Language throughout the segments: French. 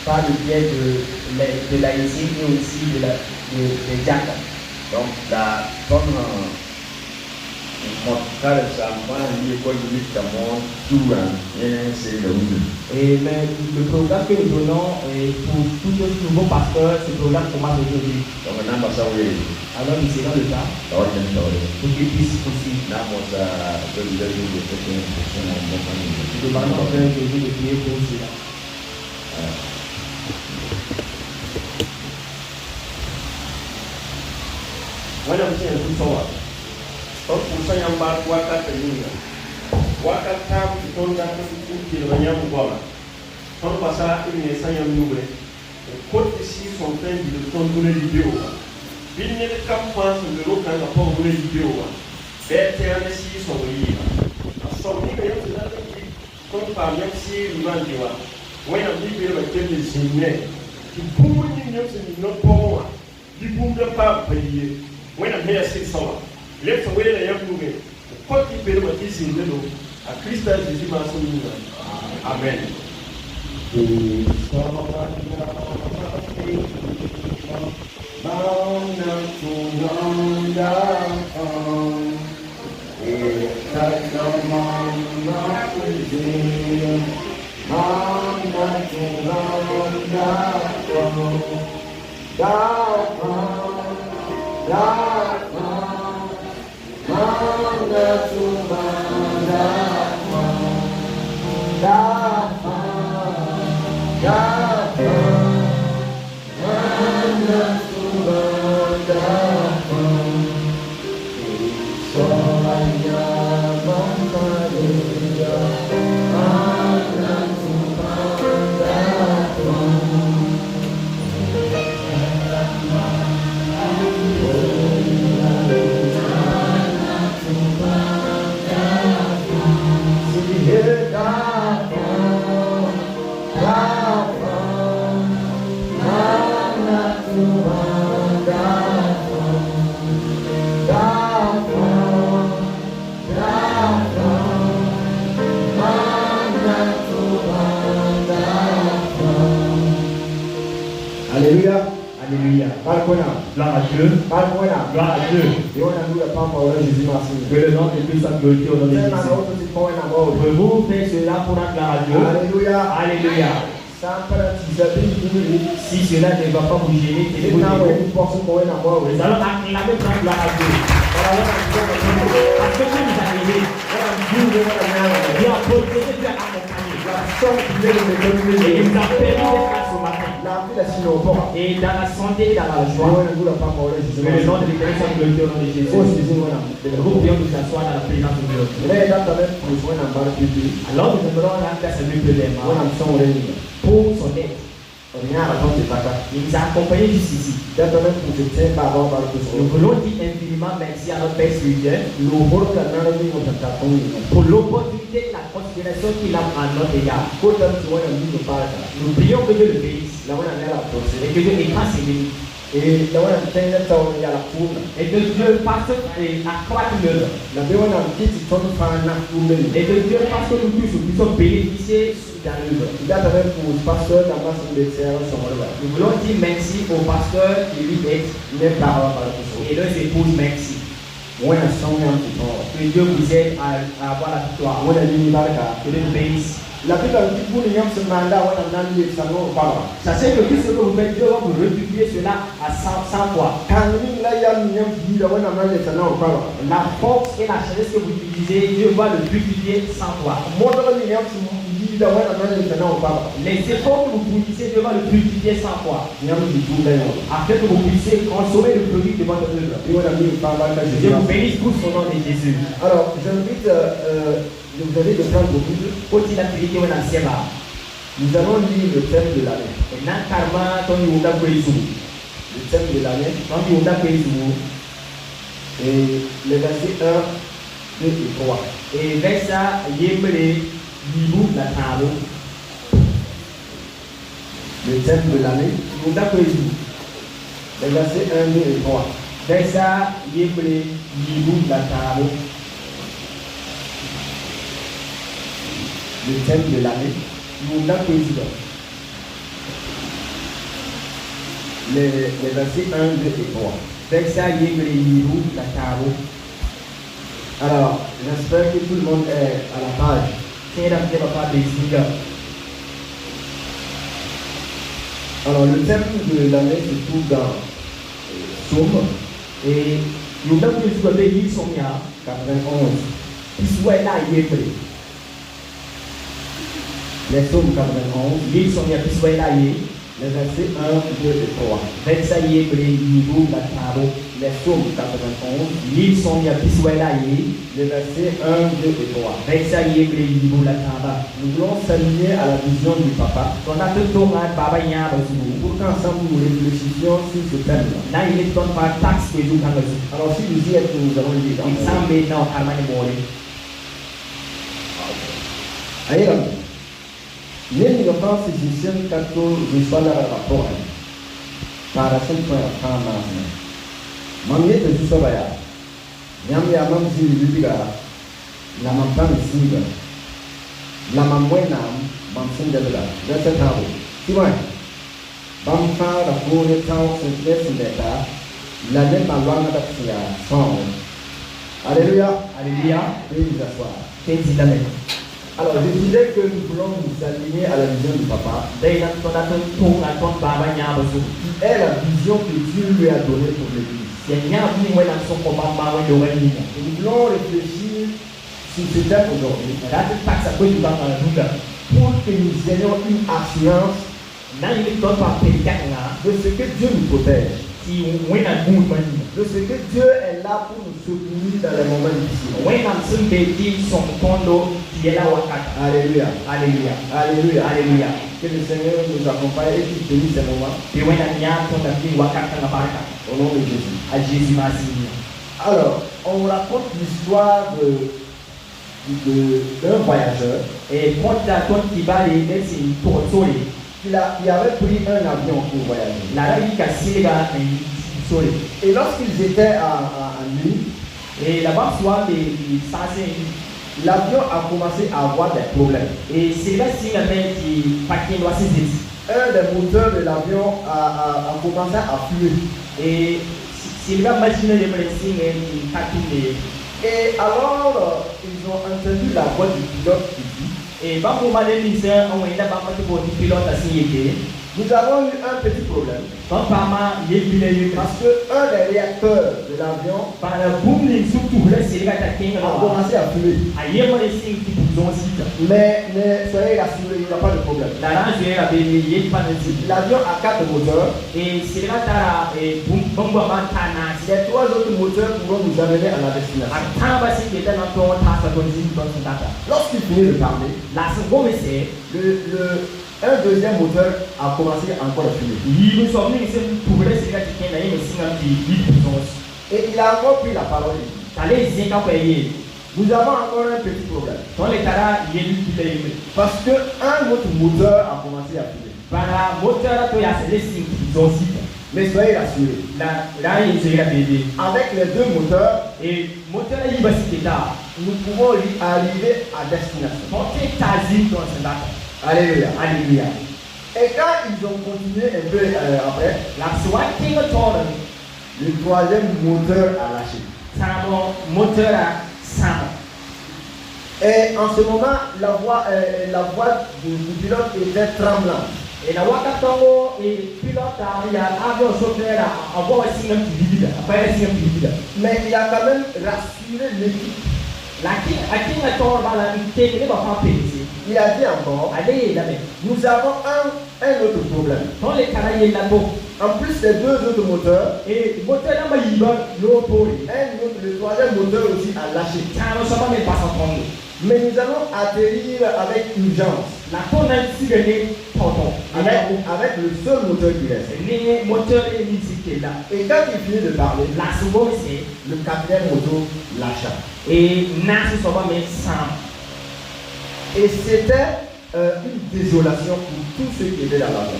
par le biais de l'AIC et aussi de Jack. Donc, comme mon frère Samuel, il est connu comme souvent, c'est le Et mais le programme que nous donnons pour tous les nouveaux pasteurs, ce programme commence aujourd'hui. Donc, on a passé alors nous serons le cas pour qu'ils puissent poursuivre. Nous demandons au Père Jésus de prier pour cela. Wannan mutum yanzu sawa don kusan yan ba waka ta yi ne waka ta fiton da ta fi da banyan gwara ton pasa irin ya sanya nube ko da shi son kan da ton dole di biyo bin ne da kamfa sun da rokan da fon dole di biyo ba be ta yana shi son yi ba so ni ga yanzu da ki ton pa yan shi ruwan diwa wannan bi bi ba ke da shi ne ki bumun yin yanzu ni no powa di bum da pa bayi when I'm here six hours, left away the young woman, what you pay what is in the room, a Christian is the master. Amen. Alléluia. Alléluia. Gloire à Dieu. Gloire à Dieu. Que le nom de Dieu soit glorifié au nom de Jésus. Vous faites cela pour la gloire à Dieu. Alléluia. Alléluia. Si cela ne va pas vous gêner, nous allons acclamer pour la gloire à Dieu. Parce que vous arrivez, Dieu a protégé, Dieu a accompagné. Et il nous a permis d'être là ce matin. Et dans la santé et dans la joie, que le nom de l'Éternel soit glorifié au nom de Jésus. Nous pouvons nous asseoir dans la présence de Dieu. Alors nous aimerons la place à lui pour son aide. Il nous a accompagnés jusqu'ici. Nous voulons dire infiniment merci à notre Père spirituel pour l'opportunité et la considération qu'il a à notre égard. Nous prions que Dieu le bénisse et que Dieu efface ses limites. Et que Dieu fasse accroître l'œuvre. Et que Dieu fasse que nous puissions bénéficier dans l'œuvre. Nous voulons dire merci au pasteur qui lui aide et leurs épouses merci. Que Dieu vous aide à avoir la victoire. Que Dieu nous bénisse. Sachez que tout ce que vous faites, Dieu va vous multiplier cela à 100 fois. La force et la sagesse que vous utilisez, Dieu va le multiplier 100 fois. Les efforts que vous produisez, Dieu va le multiplier 100 fois. Afin que vous puissiez consommer le produit de votre œuvre. Dieu vous bénisse tous au nom de Jésus. Alors, j'invite vous avez de prendre vos Bibles. Nous allons lire le thème de l'année. Le thème de l'année. Et les versets 1, 2 et 3. Et verset le thème de l'année. Les versets 1, 2 et 3. Le thème de l'année. les versets 1, 2 et 3. Alors, j'espère que tout le monde est à la page. Alors, le thème de l'année se trouve dans Psaume Et nous avons vu que les livres sont là. 91. Ils sont là, ils sont là. Les Psaumes 91, Ils sont là, ils sont là. les versets 1, 2 et 3. Les Les Psaumes 91, Ils sont là, ils sont là. les versets 1, 2 et 3. Nous voulons s'aligner à la vision du Papa pour qu'ensemble nous réfléchissions sur ce thème-là. Alors, si vous y êtes, nous allons lire. Allez, là. Yeni ngapa sisisian kato ziswala rapor para sempre kama mamye te susabaya nyam ya mam zilibiga la mampam singa la mamwena mam singa la dasa tawo tiwa bam fa da kone tawo sentless ndeta la ne malwana da tia son. Alléluia, Alléluia. veuillez vous asseoir. Alléluia. Alors, je disais que nous voulons nous aligner à la vision du Papa, qui est la vision que Dieu lui a donnée pour l'Église. Et nous voulons réfléchir sur ce thème aujourd'hui pour que nous ayons une assurance de ce que Dieu nous protège, de ce que Dieu est là pour nous soutenir dans les moments difficiles. Alléluia. Alléluia. Alléluia. Alléluia. Que le Seigneur nous accompagne et qu'il bénisse ces moments au nom de Jésus. Alors, on raconte l'histoire d'un voyageur qui avait pris un avion pour voyager. Et lorsqu'ils étaient à nuit, l'avion a commencé à avoir des problèmes. Un des moteurs de l'avion a commencé à fuir. Et alors, ils ont entendu la voix du pilote qui dit: nous avons eu un petit problème. Parce que un des réacteurs de l'avion a commencé à fumer. Mais soyez rassurés, il n'y a pas de problème. L'avion a 4 moteurs. Les 3 autres moteurs pourront nous amener à la destination. Lorsqu'il finit de parler, un deuxième moteur a commencé encore à fumer. Et il a encore pris la parole. Nous avons encore un petit problème. Parce qu'un autre moteur a commencé à fumer. Mais soyez rassurés. Avec les 2 moteurs, nous pouvons arriver à destination. Alléluia. Alléluia. Et quand ils ont continué un peu après, le 3e moteur a lâché. Et en ce moment, la voix du pilote était tremblante. Mais il a quand même rassuré l'équipe. Il a dit encore: nous avons un autre problème. En plus des 2 autres moteurs, le 3e moteur aussi a lâché. Mais nous allons atterrir avec urgence. Avec le seul moteur qui reste. Et quand il finit de parler, le 4e moteur lâcha. Et c'était une désolation pour tous ceux qui étaient dans l'avion.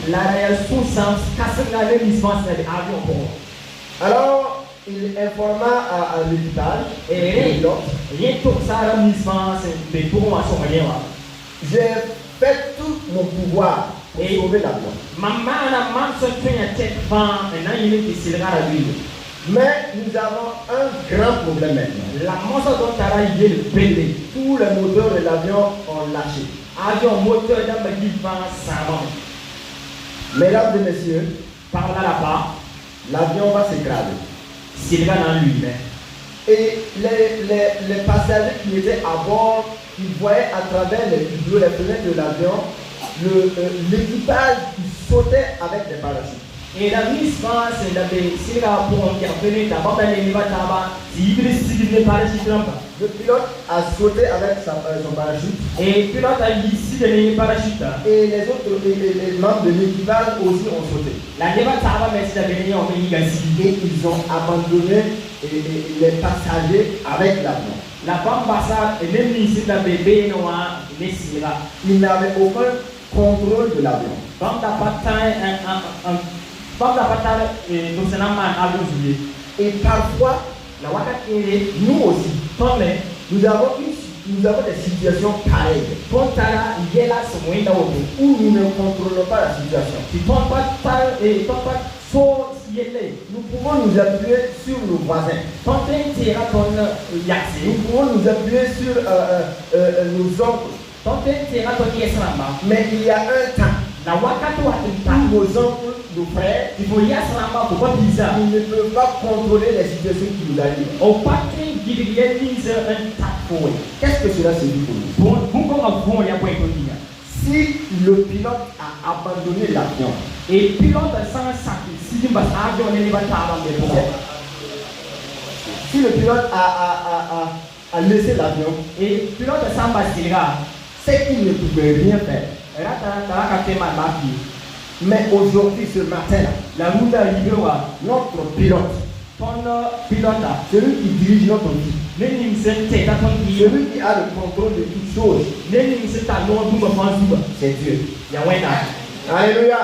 Alors, il informa à l'hôpital et j'ai fait tout mon pouvoir pour sauver l'avion. Mais nous avons un grand problème maintenant. Tous les moteurs de l'avion ont lâché. Mesdames et messieurs, par là-bas, l'avion va s'écraser. s'il va dans lui-même. Et les passagers qui étaient à bord, ils voyaient à travers les fenêtres de l'avion l'équipage qui sautait avec des parachutes. Et la mise face, la Sira pour qui a venu d'abord dans les Nivataba, les parachutes. Le pilote a sauté avec son parachute. Et le pilote a ici les parachutes. Et les autres les membres de l'équipage aussi ont sauté. La Nivataba, mais c'est la venue en Bénigazi. Et ils ont abandonné les passagers avec l'avion. La Bambassa et même ici la bébé noir, les Sira. Ils n'avaient aucun contrôle de l'avion. Et parfois, nous aussi, nous avons des situations pareilles où nous ne contrôlons pas la situation. Nous pouvons nous appuyer sur nos voisins. Nous pouvons nous appuyer sur nos oncles. Mais il y a un temps où nos oncles, nos frères, ils ne peuvent pas contrôler les situations qui nous arrivent. Qu'est-ce que cela signifie pour nous? Si le pilote a abandonné l'avion, et pilote sans si le pilote a laissé l'avion, et pilote sans basira, c'est qu'il ne pouvait rien faire. Mais aujourd'hui, ce matin, notre pilote, celui qui dirige notre vie, celui qui a le contrôle de toutes choses, c'est Dieu. Alléluia.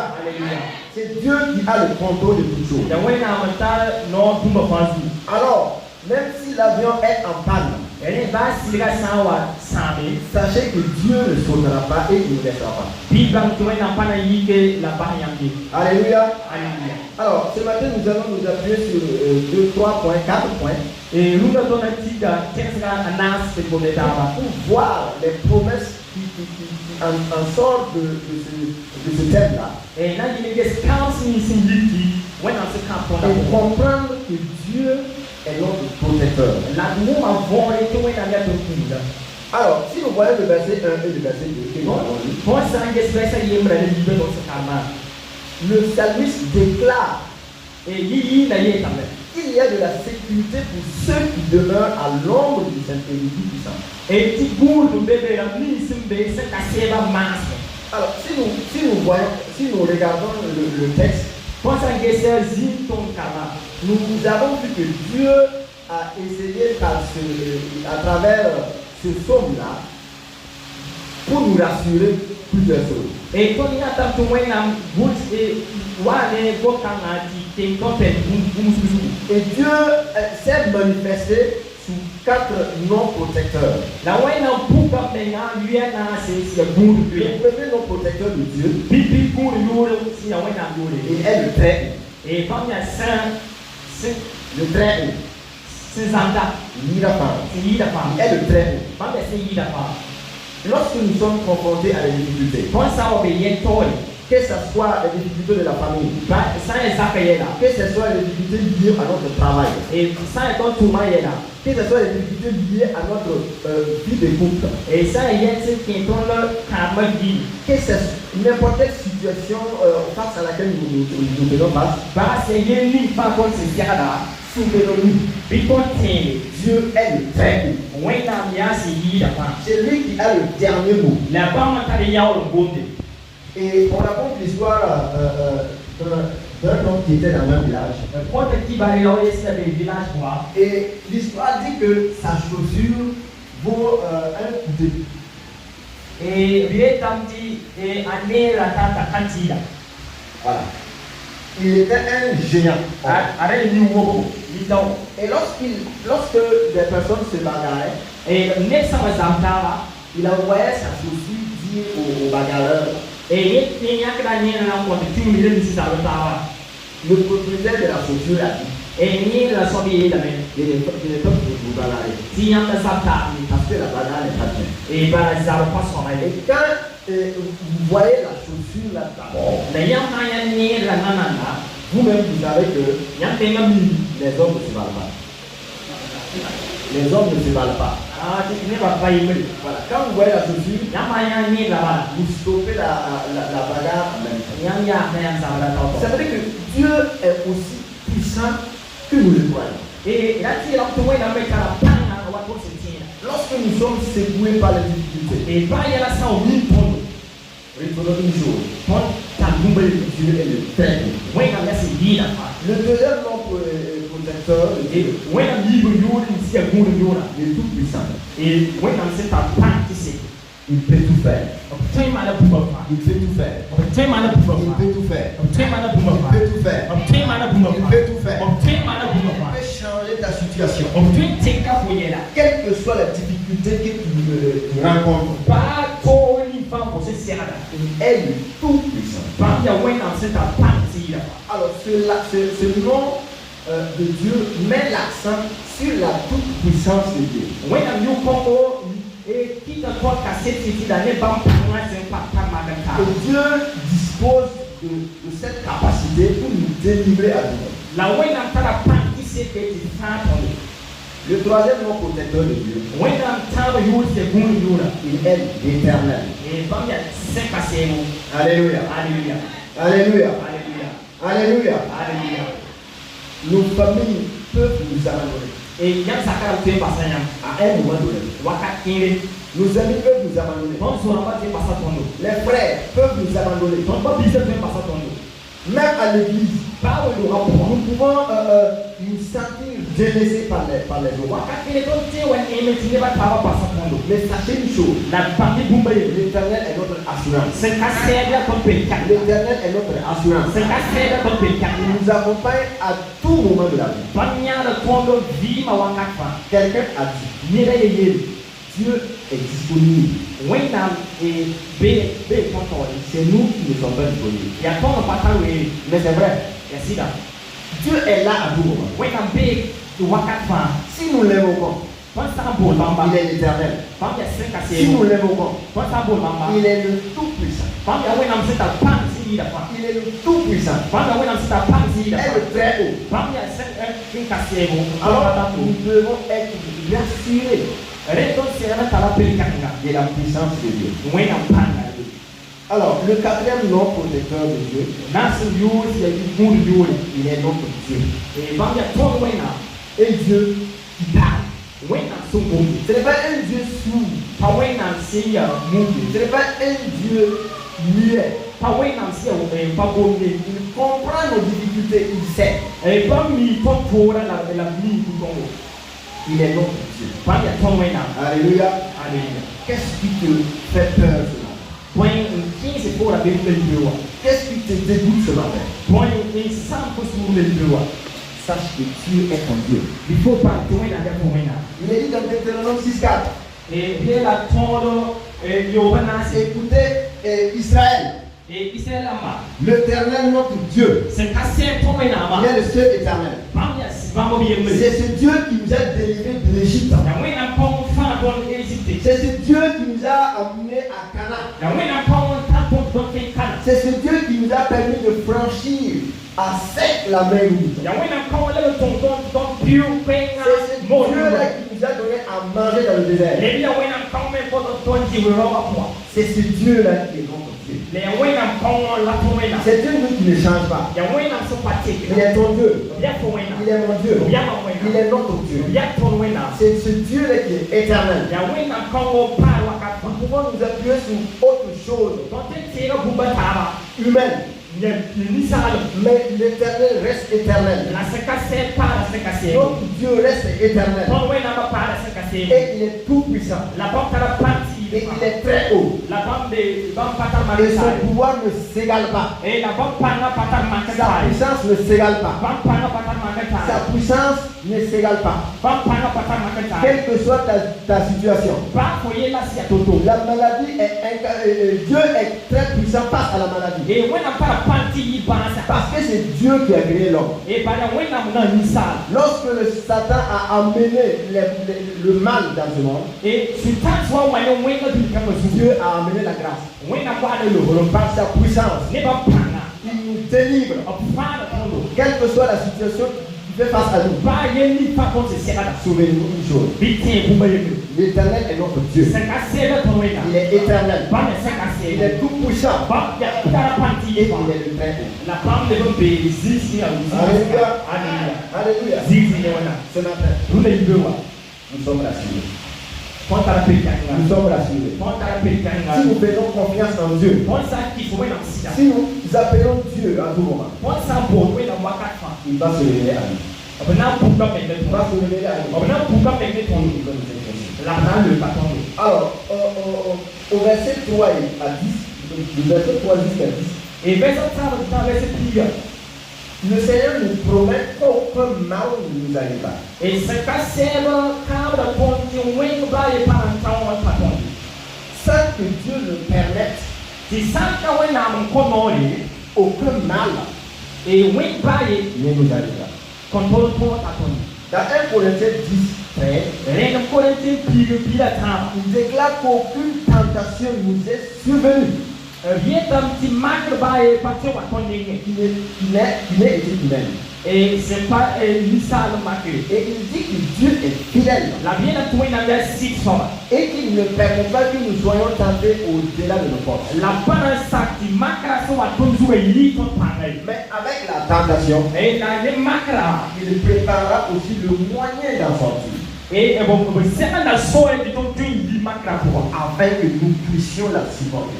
C'est Dieu qui a le contrôle de toutes choses. Alors, même si l'avion est en panne, sachez que Dieu ne sautera pas et il ne laissera pas. Alléluia. Alors, ce matin, nous allons nous appuyer sur 2, 3 points, 4 points. Et nous avons pour voir les promesses qui en sortent de ce thème-là. Et comprendre que Dieu est notre protecteur. Alors, si vous voyez le verset 1 et le verset 2, le psalmiste déclare qu'il y a de la sécurité pour ceux qui demeurent à l'ombre du Saint-Esprit puissant. Alors, si nous regardons le texte, nous avons vu que Dieu a essayé à travers ce psaume-là pour nous rassurer plusieurs choses. Et Dieu s'est manifesté sous 4 noms protecteurs. Le premier nom protecteur de Dieu, il est le Très Haut. Le Très Haut. Il est le Très Haut. Lorsque nous sommes confrontés à des difficultés, que ce soit les difficultés de la famille, que ce soit les difficultés liées à notre travail, que ce soit les difficultés liées à notre vie de couple, que ce soit n'importe quelle situation face à laquelle nous devons passer, souvenons-nous, Dieu est le Très Haut. C'est lui qui a le dernier mot. Et on raconte l'histoire d'un homme qui était dans un village. Et l'histoire dit que sa chaussure vaut un coupé. Voilà. Il était un géant. Et lorsque des personnes se bagarraient, il envoyait sa chaussure dire aux bagarreurs: Et il y a que la nienne là, on va te tuer le ça le tawa. Le propriétaire de la chaussure a dit, Et ni la sobi la men. il est top de vous balader. Si y a un sapta, Parce que la banane est pas bien. et bah la zaro pas son Et quand vous voyez la chaussure là d'abord, La yam na ya ni la nanana. vous-même vous savez que Yam tenga mi. les hommes ne se valent pas. Les hommes ne se valent pas. Ah, tu ne vas pas y aller. Voilà. Quand vous voyez la chaussure, Yam ya ni la ba. vous stoppez la bagarre en même temps. Yam ya na ya zaro la Ça tawa. veut dire que Dieu est aussi puissant que nous le croyons. Et là tu la tu la me kala pana wa ko sentina. Lorsque nous sommes secoués par les difficultés, Et ba ya la sa o mi pon. retenons une chose, Pon ta gumba Dieu est le très haut. When I'm just a fa. Le deuxième nom protecteur de Dieu, When I'm even you didn't see a good yura. il est tout puissant. Et when I'm set up practicing. Il peut tout faire. Obtain my puma. Il peut tout faire. Obtain my Il puma. peut tout faire. Obtain my Il puma. peut tout faire. Obtain my Il puma. peut tout faire. Obtain my Il puma. peut changer ta situation. Obtain take up for you. Quelle que soit la difficulté que tu rencontres, Pas trop ni pas pour ce serra. il est le tout puissant. Pas ya when I'm set up practicing. Alors, ce nom de Dieu met l'accent sur la toute puissance de Dieu. When I'm you Congo, et qui te croit qu'à cette cité d'année, pas pour moi, c'est pas ma Que Dieu dispose de cette capacité pour nous délivrer à nous. La when I'm trying to practice it, it's hard on me. Le troisième nom protecteur de Dieu, When I'm trying to use the good yura. il est l'éternel. Et comme il y a 5 à 5 mots. Alléluia. Alléluia. Alléluia. Alléluia. Alléluia. Alléluia. Nos familles peuvent nous abandonner. Et il y a un sacré qui est passé À un moment donné. Waka Kinde. Nos amis peuvent nous abandonner. Non, ce n'est pas qui est passé ton dos. Les frères peuvent nous abandonner. Non, pas bizarre qui est passé ton dos. Même à l'église, Pas où il aura pour nous pouvons nous sentir délaissés par les autres. Waka Kinde, quand tu es un aimé, tu n'es pas passé ton dos. Mais sachez une chose, La partie Boumbaye. l'éternel est notre assurance. C'est cassé là comme pécan. L'éternel est notre assurance. C'est cassé là comme pécan. Il nous accompagne à tout moment de la vie. Banya le tondo vie ma wangakfa. Quelqu'un a dit, Yere yere. Dieu est disponible. When I'm be control. C'est nous qui ne sommes pas disponibles. Ya tono patawe. Mais c'est vrai, Ya sida. Dieu est là à tout moment. When I'm big to wakatfa. Si nous l'invoquons, Quand ça bol bamba. il est l'éternel. Quand ya c'est cassé. Si nous l'invoquons, Quand ça bol bamba. il est le tout-puissant. Quand ya when I'm set up pan si da fa. Il est le tout-puissant. Quand ya when I'm set up pan si Il da est fa. le très haut. Quand ya set un cassé mo. Alors, nous devons être rassurés Reto sera tala pelikanga. de la puissance de Dieu. When I'm pan. Alors, le quatrième nom protecteur de Dieu, Nasu yuri ya good yuri. il est notre Dieu. Et quand ya tono when Et Dieu qui parle. when I'm so good. Ce n'est pas un Dieu sourd. Pas when I'm see ya movie. Ce n'est pas un Dieu muet. Pas when I'm see ya pas bon. Il comprend nos difficultés, il sait. Et pas mi pas pour la mi ku tongo. Il est notre Dieu. Pas ya tono when I'm. Alléluia. Alléluia. Qu'est-ce qui te fait peur ce matin? Point qui c'est pour la Bible de Dieu. Qu'est-ce qui te dégoûte ce matin? Point in some possible de Dieu. Sache que Dieu est ton Dieu. Il faut pas tono when I'm pour when I'm. Il est dit dans Deutéronome 6,4. Et bien la tono Yohana c'est Écoutez, Israël, et Israël ama. l'Éternel notre Dieu, C'est cassé tono when il I'm. est le seul éternel. Pas ya si pas bien me. C'est ce Dieu qui nous a délivrés de l'Égypte. Ya when I'm pas fan don Égypte. C'est ce Dieu qui nous a amenés à Canaan. Ya when I'm pas fan don Canaan. C'est ce Dieu qui nous a permis de franchir à sec la mer rouge. Ya when I'm pas le don piu penga. C'est ce Dieu-là qui nous a donné à manger dans le désert. Les ya when I'm pas me pour don jiwero apa. C'est ce Dieu-là qui est notre Dieu. Les when I'm pas la pomena. C'est Dieu qui ne change pas. Ya when I'm so patique. Il est ton Dieu. Ya pomena. Il est mon Dieu. Ya pomena. Il est notre Dieu. Ya pomena. C'est ce Dieu-là qui est éternel. Ya when I'm pas pa wakati. Nous pouvons nous appuyer sur autre chose Don't tira bubataba. humaine. Ya ni sala. Mais l'éternel reste éternel. La se casse pas la se casse. Notre Dieu reste éternel. Ton when I'm pas la se casse. Et il est tout puissant. La porte à la partie. Et il est très haut. La bande de bande patar Et marisa. son pouvoir ne s'égale pas. Et la bande pana patar marisa. Sa puissance ne s'égale pas. Sa puissance ne s'égale pas. Quelle que soit ta situation. La maladie Dieu est très puissant face à la maladie. Parce que c'est Dieu qui a créé l'homme. Lorsque le Satan a amené le mal dans ce monde, Dieu a amené la grâce. Par sa puissance, il nous délivre. Quelle que soit la situation qui fait face à nous. Souvenez-vous une chose. L'Éternel est notre Dieu. Il est éternel. Il est tout puissant. Et il est le très haut. Alléluia. Ce matin, nous sommes rassurés. Nous sommes rassurés. Si nous faisons confiance en Dieu, si nous appelons Dieu à tout moment, il va se révéler à nous. Il va se révéler à nous. Alors, au verset 3 à 10, le verset 3 jusqu'à 10, le Seigneur nous promet qu'aucun mal ne nous arrivera. Sans que Dieu le permette, aucun mal ne nous arrivera. Dans 1 Corinthiens 10, il déclare qu'aucune tentation nous est survenue qui n'est été humaine. Et c'est pas et il dit que Dieu est fidèle et qu'il ne permet pas que nous soyons tentés au-delà de nos forces. Mais avec la tentation, il préparera aussi le moyen d'en sortir. Afin que nous puissions la supporter.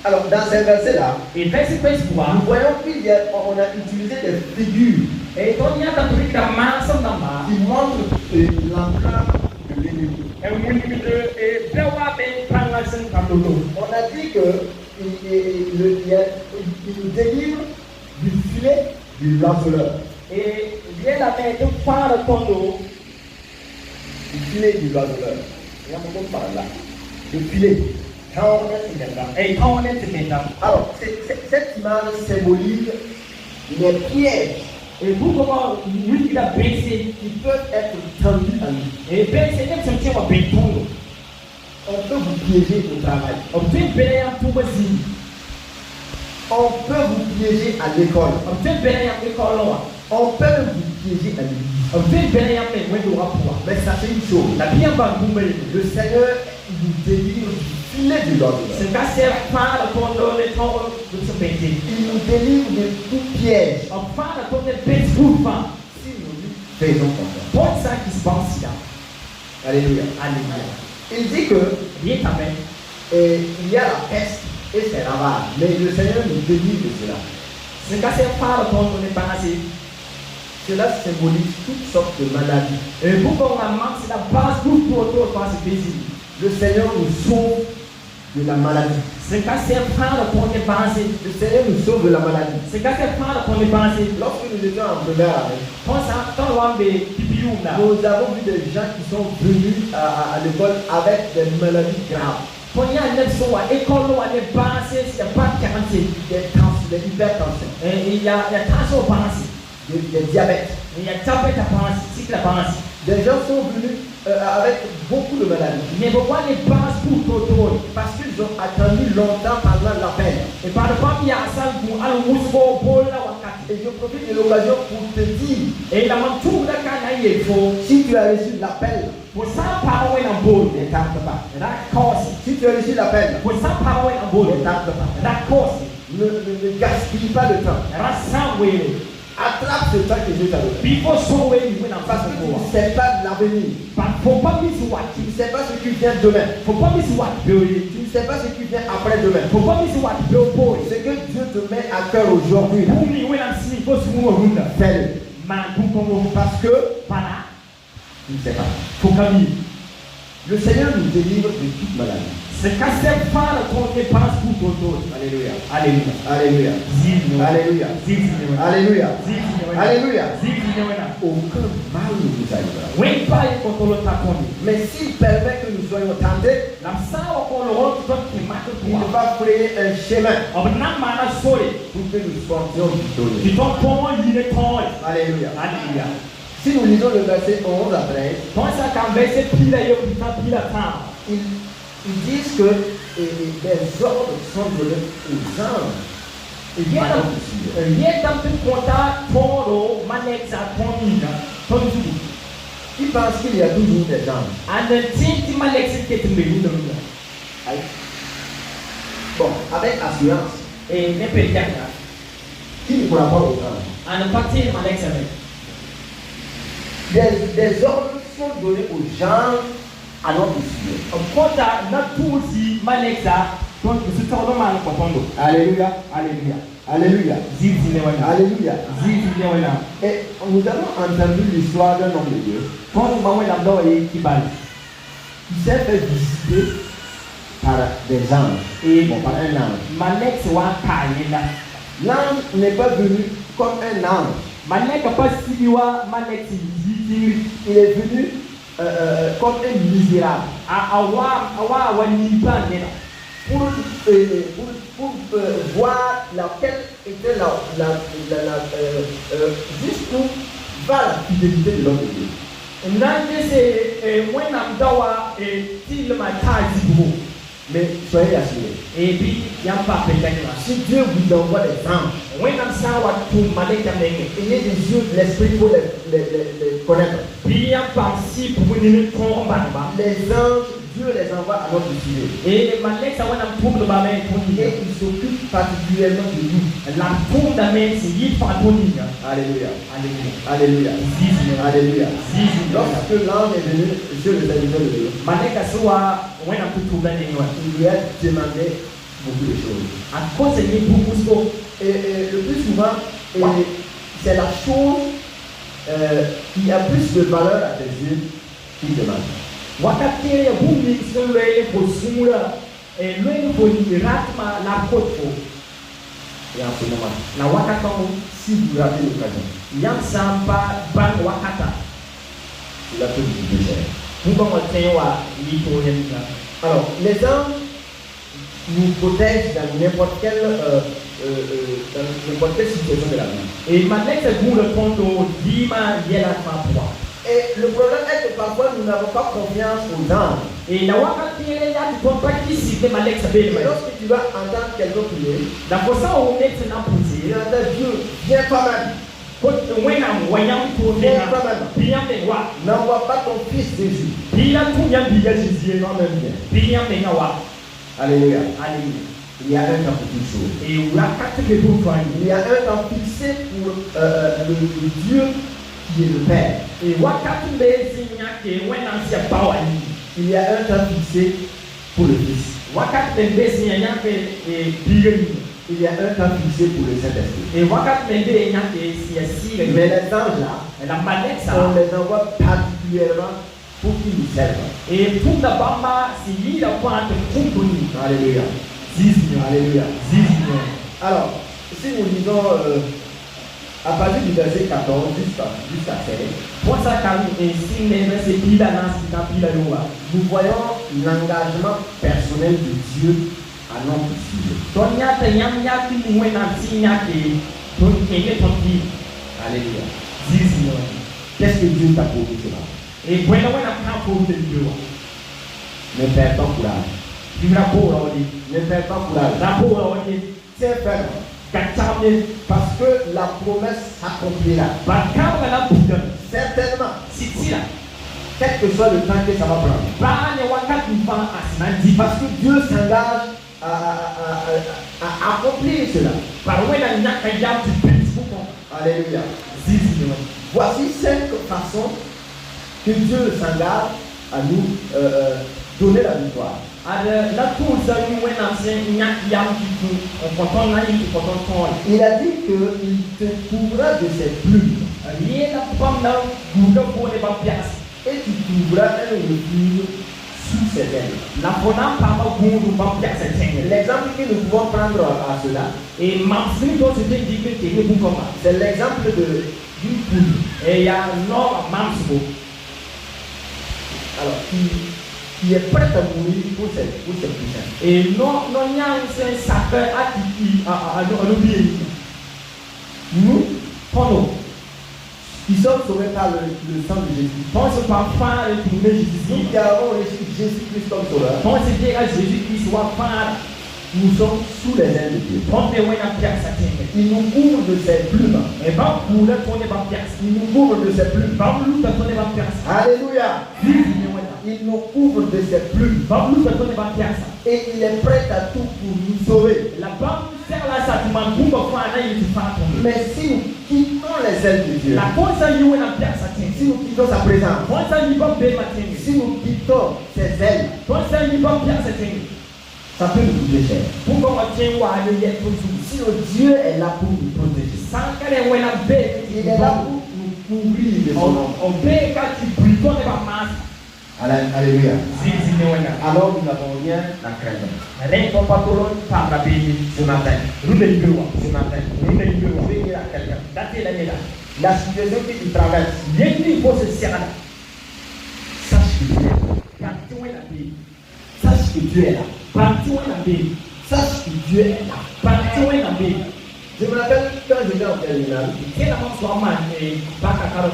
Alors dans ces versets-là, nous voyons qu'on a utilisé des figures qui montrent l'ampleur de l'ennemi. On a dit qu'il nous délivre du filet du l'envoleur. Du filet du l'envoleur. Il y a beaucoup par là. Le filet. Alors, cette image symbolise les pièges qui peuvent être tendus à nous. On peut vous piéger au travail. On peut vous piéger à l'école. On peut vous piéger à l'église. Mais sachez une chose. Le Seigneur nous délivre du filet du l'envoleur. Il nous délivre de tout piège. Si nous lui faisons confiance. Alléluia. Il dit que il y a la peste et ses ravages. Mais le Seigneur nous délivre de cela. Cela symbolise toutes sortes de maladies. Le Seigneur nous sauve de la maladie. Le Seigneur nous sauve de la maladie. Lorsque nous étions en première année, nous avons vu des gens qui sont venus à l'école avec des maladies graves. Des hypertension. Des diabètes. Des gens sont venus avec beaucoup de maladies. Parce qu'ils ont attendu longtemps pendant l'appel. Et je profite de l'occasion pour te dire, si tu as reçu l'appel, ne tarde pas. Si tu as reçu l'appel, ne tarde pas. Ne gaspille pas de temps. Attrape ce temps que Dieu t'a donné. Parce que tu ne sais pas de l'avenir. Tu ne sais pas ce qui vient demain. Tu ne sais pas ce qui vient après demain. Ce que Dieu te met à cœur aujourd'hui, fais-le. Parce que tu ne sais pas. Le Seigneur nous délivre de toute maladie. C'est qu'à cette fin, on dépense pour tout. Alléluia. Alléluia. Alléluia. Alléluia. Alléluia. Alléluia. Aucun mal ne vous arrivera. Mais s'il permet que nous soyons tentés, il va créer un chemin pour que nous sortions victorieux. Alléluia. Si nous lisons le verset 11 après, ils disent que les ordres sont donnés aux anges. Ils pensent qu'il y a toujours des anges. Bon, avec assurance, qui ne pourra pas aux anges. Des ordres sont donnés aux gens à notre sujet. Alléluia. Alléluia. Alléluia. Alléluia. Et nous avons entendu l'histoire d'un homme de Dieu qui s'est fait visiter par des anges. Et bon, par un ange. L'ange n'est pas venu comme un ange. Il est venu comme un misérable. Pour voir laquelle était jusqu'où va la fidélité de l'homme de Dieu. Mais soyez assurés. Si Dieu vous envoie des anges, ayez des yeux de l'esprit pour les connaître. Les anges, Dieu les envoie à notre sujet. Et ils s'occupent particulièrement de nous. Alléluia. Alléluia. Alléluia. Lorsque l'ange est venu, Dieu le serviteur de Dieu, il lui a demandé beaucoup de choses. Et le plus souvent, c'est la chose qui a plus de valeur à tes yeux qu'il demande. Et en ce moment, si vous ratez l'occasion, il a tout dit. Alors, les anges nous protègent dans n'importe quelle situation de la vie. Et le problème est que parfois nous n'avons pas confiance aux anges. Et lorsque tu vas entendre quelqu'un prier, il entend Dieu, viens toi-même. N'envoie pas ton fils Jésus. Toi-même viens. Alléluia. Il y a un temps pour toutes choses. Il y a un temps fixé pour le Dieu qui est le Père. Il y a un temps fixé pour le Fils. Il y a un temps fixé pour le Saint-Esprit. Mais les anges là, on les envoie particulièrement pour qu'ils nous servent. Alléluia. Alléluia. Alors, si nous lisons à partir du verset 14 jusqu'à 16, nous voyons l'engagement personnel de Dieu à notre sujet. Alléluia. Qu'est-ce que Dieu t'a promis cela? Ne perds pas courage. Ne perds pas courage. Tiens ferme. Parce que la promesse s'accomplira. Certainement. Quel que soit le temps que ça va prendre. Parce que Dieu s'engage à accomplir cela. Alléluia. Voici 5 façons que Dieu s'engage à nous donner la victoire. Il a dit qu'il te couvrira de ses plumes. Et tu trouveras un refuge sous ses ailes. La bonne parle pour nous faire cette thing. L'exemple que nous pouvons prendre à cela, Et Mamsini doit se dire que tu es bon comme ça. c'est l'exemple d'une poule. Et il y a un homme Mamsbo. Alors, qui est prête à mourir pour ses poussins. Et non, il y a un sacré à l'oublier. Nous, Pendant. qui sommes sauvés par le sang de Jésus. Pense par faire le tourner Jésus. Nous qui avons reçu Jésus-Christ comme sauveur, Pense dire à Jésus qui soit faire. nous sommes sous les ailes de Dieu. Pense de ouais à faire sa thing. Il nous couvre de ses plumes. Et pas pour le tourner par faire. Il nous couvre de ses plumes. Pas pour le tourner par faire. Alléluia. Il nous couvre de ses plumes. Pas pour le tourner par faire. Et il est prêt à tout pour nous sauver. La banque sert là ça tu m'en pour faire là il te fait tomber. Mais si nous quittons les ailes de Dieu, La cause à you à faire sa thing. si nous quittons sa présence, Pense à you pas bien ma thing. si nous quittons ses ailes, Pense à you pas faire sa thing. ça peut nous coûter cher. Pourquoi on tient à aller y pour tout. Si notre Dieu est là pour nous protéger, Sans qu'elle ait la baie. il est là pour nous couvrir de son nom. On baie quand tu brûles ton pas masse. Alléluia. Alors, Alors nous n'avons rien à craindre. rien pour pas tout le monde par la baie ce matin. Nous ne libérons ce matin. Nous ne libérons. Je vais dire à quelqu'un, Datez la là. la situation que tu traverses, Bien qu'il faut se serrer. sache que tu es là. Quand tu es la baie. Sache que tu es là. Partout est la baie. Sache que Dieu est là. Partout est la baie. Je me rappelle quand j'étais en terminale, Quel amant soit man et pas qu'à carreau.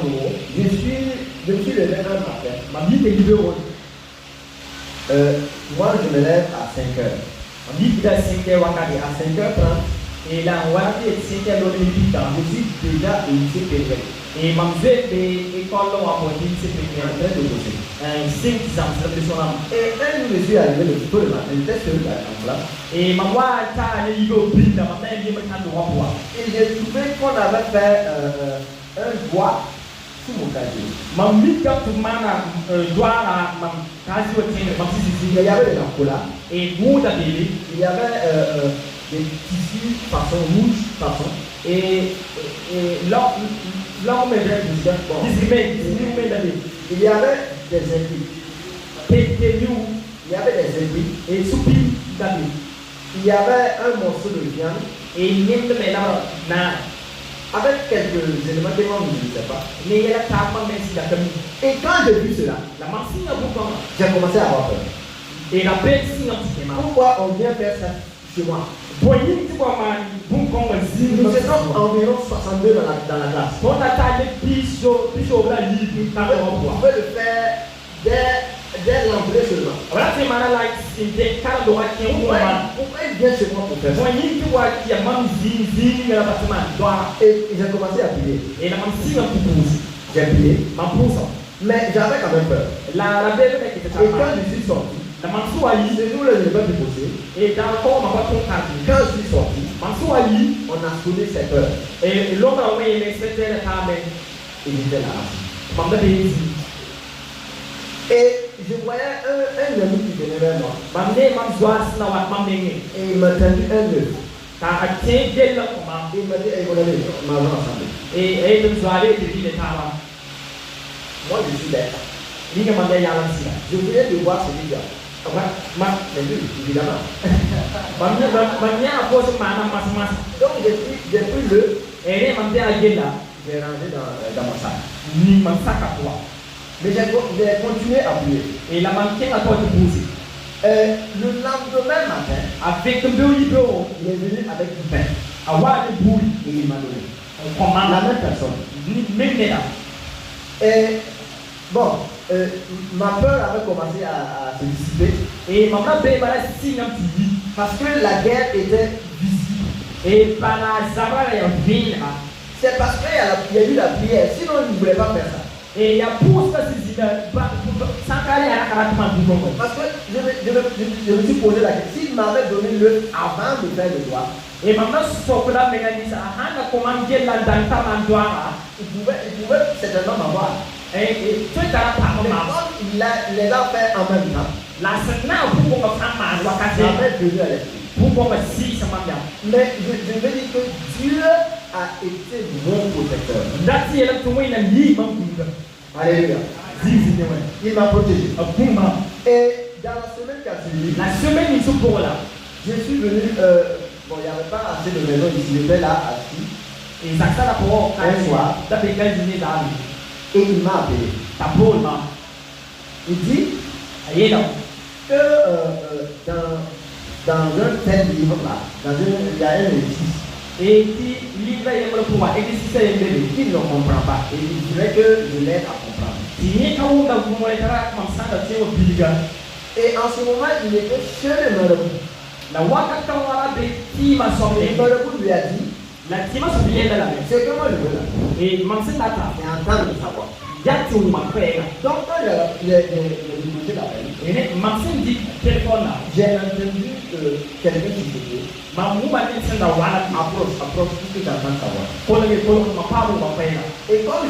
je me suis levé un matin. Ma vie est libérée. Moi, je me lève à 5 heures. Ma vie est à 5h wakati. À 5h30, Et là, on va dire 5h l'olympique. je suis déjà au lycée Péguel, Et ma vie est école là à monter c'est en bien. train de bosser. 5 ans c'est le son âme. Et un jour, je suis arrivé le tôt le matin, j'étais seul en classe. Et ma voix ta le ligo bin da ma ta bien me kan do wa. Et j'ai trouvé qu'on avait fait un doigt sous mon casier. Ma mi ka tu mana doara ma kazi o tene ma Il sisi y avait des encolas, et muda dele il y avait des tissus façon rouge, façon. et l'homme est bien Bon. discriminé da dele. Il y avait des aiguilles. Pete you Il y avait des aiguilles. et supi da dele. Il y avait un morceau de viande Et nyemde me na avec quelques éléments que moi je ne sais pas. ne yela ta ma me si da kami. Et quand j'ai vu cela, La masina bu kama j'ai commencé à avoir peur. et la bête si na tsema. Pourquoi on vient faire ça chez moi? Boyin ti kwa ma bu kama zi. Nous étions environ 62 dans la classe. On a taillé piso la ligue On pouvait le faire dès l'entrée seulement. Voilà, c'est mal là, c'est des cas de droit qui ont Pourquoi il vient chez moi pour faire ça? Moi, il y a qui a même zing, le bâtiment, doit, Et j'ai commencé à prier. et la même si on pousse, J'ai prié, ma pousse. mais j'avais quand même peur. La belle qui était Et quand je suis sorti, la mansoaï, ce jour-là, je n'ai pas pu bosser. et dans le corps, ma pas ton cadre. Quand je suis sorti, Mansoaï, on a sonné 7 heures. et l'homme a envoyé les secrétaires de Carmen, Et j'étais là. Mamba de Et je voyais un ami qui venait vers moi. Mamne, Mamsoas, Nawat, Mamne, Et il m'a tendu un œuf. car à tiens, dès là, comment, Et il m'a dit, hey, mon ami, mangeons ensemble. et le soirée, de ville de Tara, Moi, je suis bête. Ligue Manda Yalansia. Je voulais te voir celui là. Mais lui, évidemment. Mamne a posé ma masse. Donc j'ai pris l'œuf, Et Mamde a Gela, j'ai rangé dans mon sac. ni Mansaka quoi. Mais j'ai continué à prier. Et la mannequin a toi de pousser. Le lendemain matin, Avec un peu de bureau, il est venu avec du pain. à voir le bruit, Et il m'a donné. on commande La même personne. même là. Et bon, ma peur avait commencé à se dissiper Et maman bébé signe un petit. parce que la guerre était visible. Et par la Zara, il y a un vin. C'est parce qu'il y a eu la prière, sinon il ne voulait pas faire ça. Et il y a pour ça, c'est sans carrière à la caractère du Congo. Parce que je me suis posé la question, s'il m'avait donné l'œuf avant de faire le doigt, Et maman sauf là, mais elle dit ça, Hana commande la danta mandoira. il pouvait certainement m'avoir. Et tu es dans la parole. Mais comme il les a fait en même temps, La sena, pour qu'on fasse un ça wakate, m'est venu à l'esprit. pour qu'on fasse si, ça m'a bien. Mais je veux dire que Dieu a été mon protecteur. Dati elle tout il a mis mon coup. Alléluia. Zizi ne ouais. Il m'a protégé. A kuma Et dans la semaine qui a suivi, La semaine ils sont pour là. je suis venu, bon, il n'y avait pas assez de maisons ici, j'étais là assis, Et ça ça pour Un soir. T'as fait 15 dîner dans et il m'a appelé. ta pôle là. Il dit Aïe là. que dans un tel livre-là, il y a un récit, Et qui livre est le pouvoir. Et qui c'est le bébé. il ne comprend pas. Et il dirait que je l'aide à comprendre. Si ni quand on a vous m'avez comme ça dans tes obliga. Et en ce moment, il était chez le marabout. La waka kawara de qui m'a Et sauvé. le marabout lui a dit, La qui m'a sauvé de la mer. c'est que moi je veux là. Et Mamsen Tata. Et entendre le savoir. Y'a tout ma frère. Donc quand j'ai écouté l'appel, Et Mamsen dit téléphone là. j'ai entendu quelqu'un qui disait, Ma mouma dit c'est dans Wala. approche tout ce que j'entends savoir. Pour le ma part ou ma frère. Et comme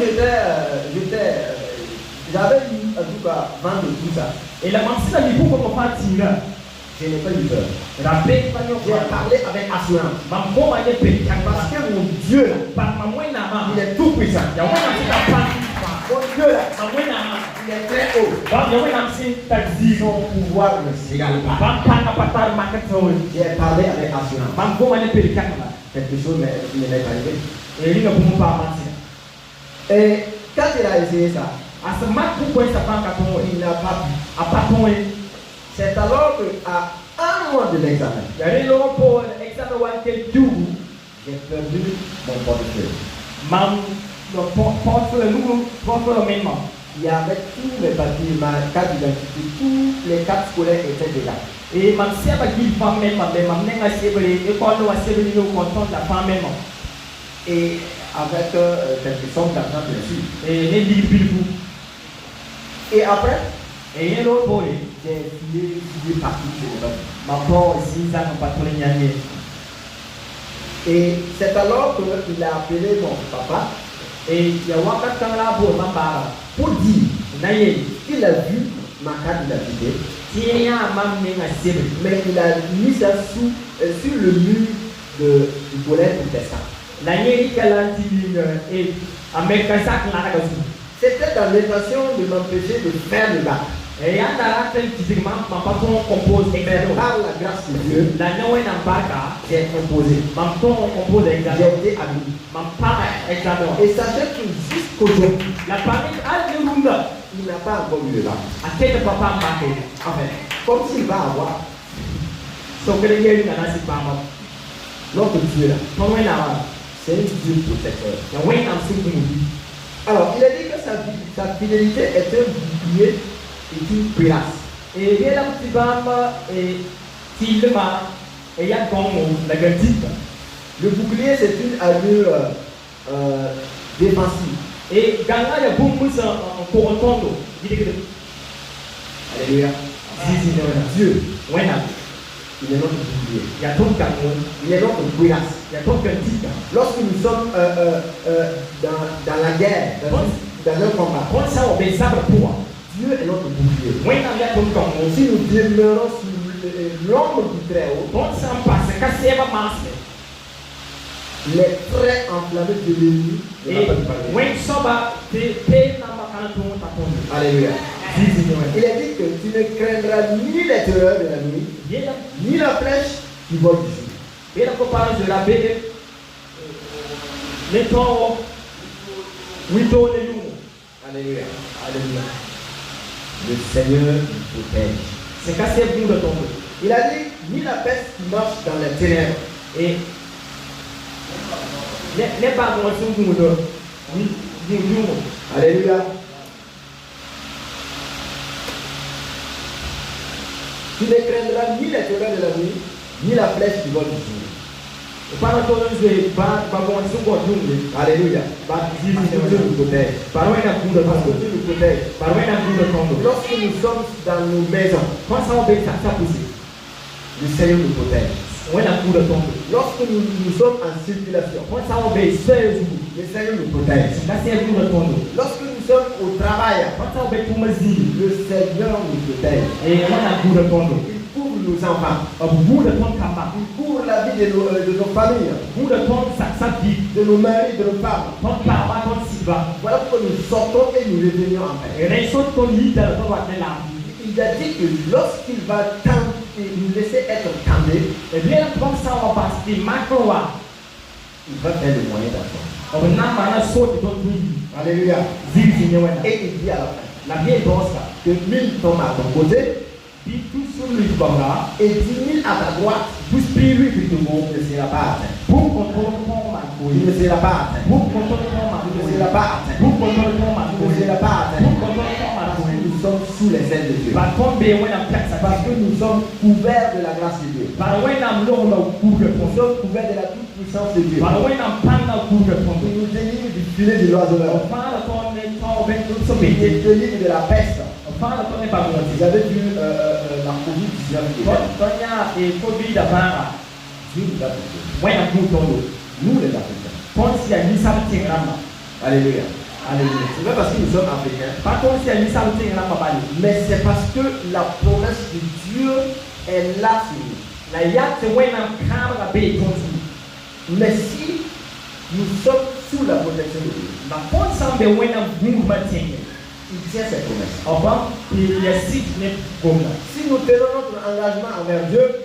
j'avais eu en tout cas vent de tout ça, Et la Mamsen a dit pourquoi ma part tire. je n'ai pas eu peur. La paix pas J'ai parlé avec assurance. Ma mouma est paix. Parce que mon Dieu là, Par ma moine à il est tout puissant. Y'a moine à la part. Mon Dieu là, Ma moine à il est très haut. Y'a moine à taxi. Son pouvoir ne s'égale pas. Bam pana patar makatoi. J'ai parlé avec assurance. Bam goma ne pelikana. Quelque chose m'est arrivé. Et il ne peut pas mentir. Et quand il a essayé ça, À ce mat pourquoi ça prend katon il n'a pas pu. a paton et C'est alors qu'à un mois de l'examen, il y a des gens pour examen one quel du j'ai perdu mon portefeuille. mam le portefeuille nous portefeuille même. Il y avait tous mes papiers, ma carte d'identité, tous les cartes scolaires étaient déjà. Et mam si aba gi fam même mam nenga sebele e ko no sebele no content la fam même. Et avec quelques sommes d'argent, bien sûr. Et ne dit bilou. Et après, Et il l'autre pour lui. j'ai filé partout sur le bateau. Ma pauvre si ça ne pas trop gagner. Et c'est alors qu'il a appelé mon papa Et il y a wakata la bo mambara. pour dire Na ye. qu'il a vu ma carte d'identité, Qui ya mam nenga sebele. mais il a mis ça sur le mur du collège protestant. La nyeri kalanti et Amerika sak na ka su. C'était dans l'intention de m'empêcher de faire le bac. Et yanda tel physiquement ma patron compose Mais exactement. par la grâce de Dieu, La nyawe na baka, j'ai composé. ma patron compose J'ai exactement. été admis. Ma part exactement. Et sachez que jusqu'aujourd'hui, La famille a de runda. il n'a pas encore eu le bac. A quel papa mbake. Enfin, comme s'il va avoir So que le yeri na nasi pama. notre Dieu là, Ton we na wa. c'est un Dieu protecteur. Ya we na su ku. Alors, il a dit que sa fidélité est un bouclier et une cuirasse. Et il a petit bamba et tilma et ya gomo la gardita. Le bouclier, c'est une armure défensive. Et ganga ya bumbusa ko otondo. Alléluia. Zizi ne wa. Dieu, We na. il est notre bouclier. Ya ton kango. Il est notre cuirasse. Ya ton gardita. Lorsque nous sommes dans la guerre, dans un combat, Quand ça on fait ça pour Dieu est notre bouclier. moi dans la ton kango. Si nous demeurons sous l'ombre du Très-Haut, Quand ça passe ka seba masse. les traits enflammés de l'ennemi ne Et vont pas nous parler. when soba te na makana ton ta ton. Alléluia. Zizi ne wa. Il a dit que tu ne craindras ni les terreurs de la nuit, Yela ni la flèche qui vole du jour. yela ko parle de la bébé. Les temps window de nous. Alléluia. Alléluia. Le Seigneur nous protège. C'est ka c'est bout de tomber. Il a dit, ni la peste qui marche dans les ténèbres, Et les pas moi sur nous de. Oui, nous. Alléluia. Tu ne craindras ni les terreurs de la nuit, ni la flèche qui vole du jour. Para todo esse ba moi sur quoi nous. Alléluia. Ba Parce zizi que ne Dieu wa. nous protège. Para ouais na bout de Parce que tomber. Dieu nous protège. Para ouais na bout de tomber. Lorsque nous sommes dans nos maisons, Quand ça on fait ça pousser. le Seigneur nous protège. Ouais na bout de tomber. Lorsque nous sommes en circulation, Quand ça on fait c'est jour. le Seigneur nous protège. Ka c'est bout de tomber. Lorsque nous sommes au travail, Quand ça on fait pour me dire. le Seigneur nous protège. Et on a bout de tomber. Il couvre nos enfants. Au bout de ton kamba. Il couvre la vie de nos familles, Bout de ton ça vie. de nos maris, de nos femmes. Ton kamba ton siva. Voilà pourquoi nous sortons et nous revenons en paix. Et les autres ton lit dans ton va là. Il il a dit que lorsqu'il va nous laisser être tentés, Et bien, comme ça, on va passer macro. il va faire le moyen d'argent. On a mana saute dans tout. Alléluia. Et il dit à la fin, La vieille brosse là. que 1000 tombent à ton côté Puis tout sur lui, là. et 10 000 à ta droite. Vous spirituez que tout le monde. Il ne sera pas atteint. Pour contrôler mon man. Il ne sera pas atteint. Pour contrôler mon man. Il ne sera pas atteint. Pour contrôler mon man. Il ne sera pas atteint. Pour contrôler mon man. Parce que nous sommes sous les ailes de Dieu. Par contre, ben, on a place à Parce que nous sommes couverts de la grâce de Dieu. Par ouais, on a l'eau, on a couvre Nous sommes couverts de la toute puissance de Dieu. Par ouais, on a pas de couvre Il nous délivre du filet de l'oiseleur. On parle de ton temps, avec tout ça, Il nous mais délivre de la peste. on parle de ton pas bon. Vous avez vu la Covid-19 qui est là. Tonya et Covid d'avant, Dieu nous a touchés. ouais, on a tout tombé. Nous les Africains. Quand il y a mis ça, le tien là, Alléluia. Alléluia. C'est pas parce que nous sommes Africains. pas quand il y a mis ça, le tien là, pas Mais c'est parce que la promesse de Dieu est là sur nous. la yacht, ouais, on a cadre à baie, Mais si nous sommes sous la protection de Dieu, la porte semble ouais, on a mouvement, il tient ses promesses. enfin, il y a six n'est comme là. Si nous tenons notre engagement envers Dieu,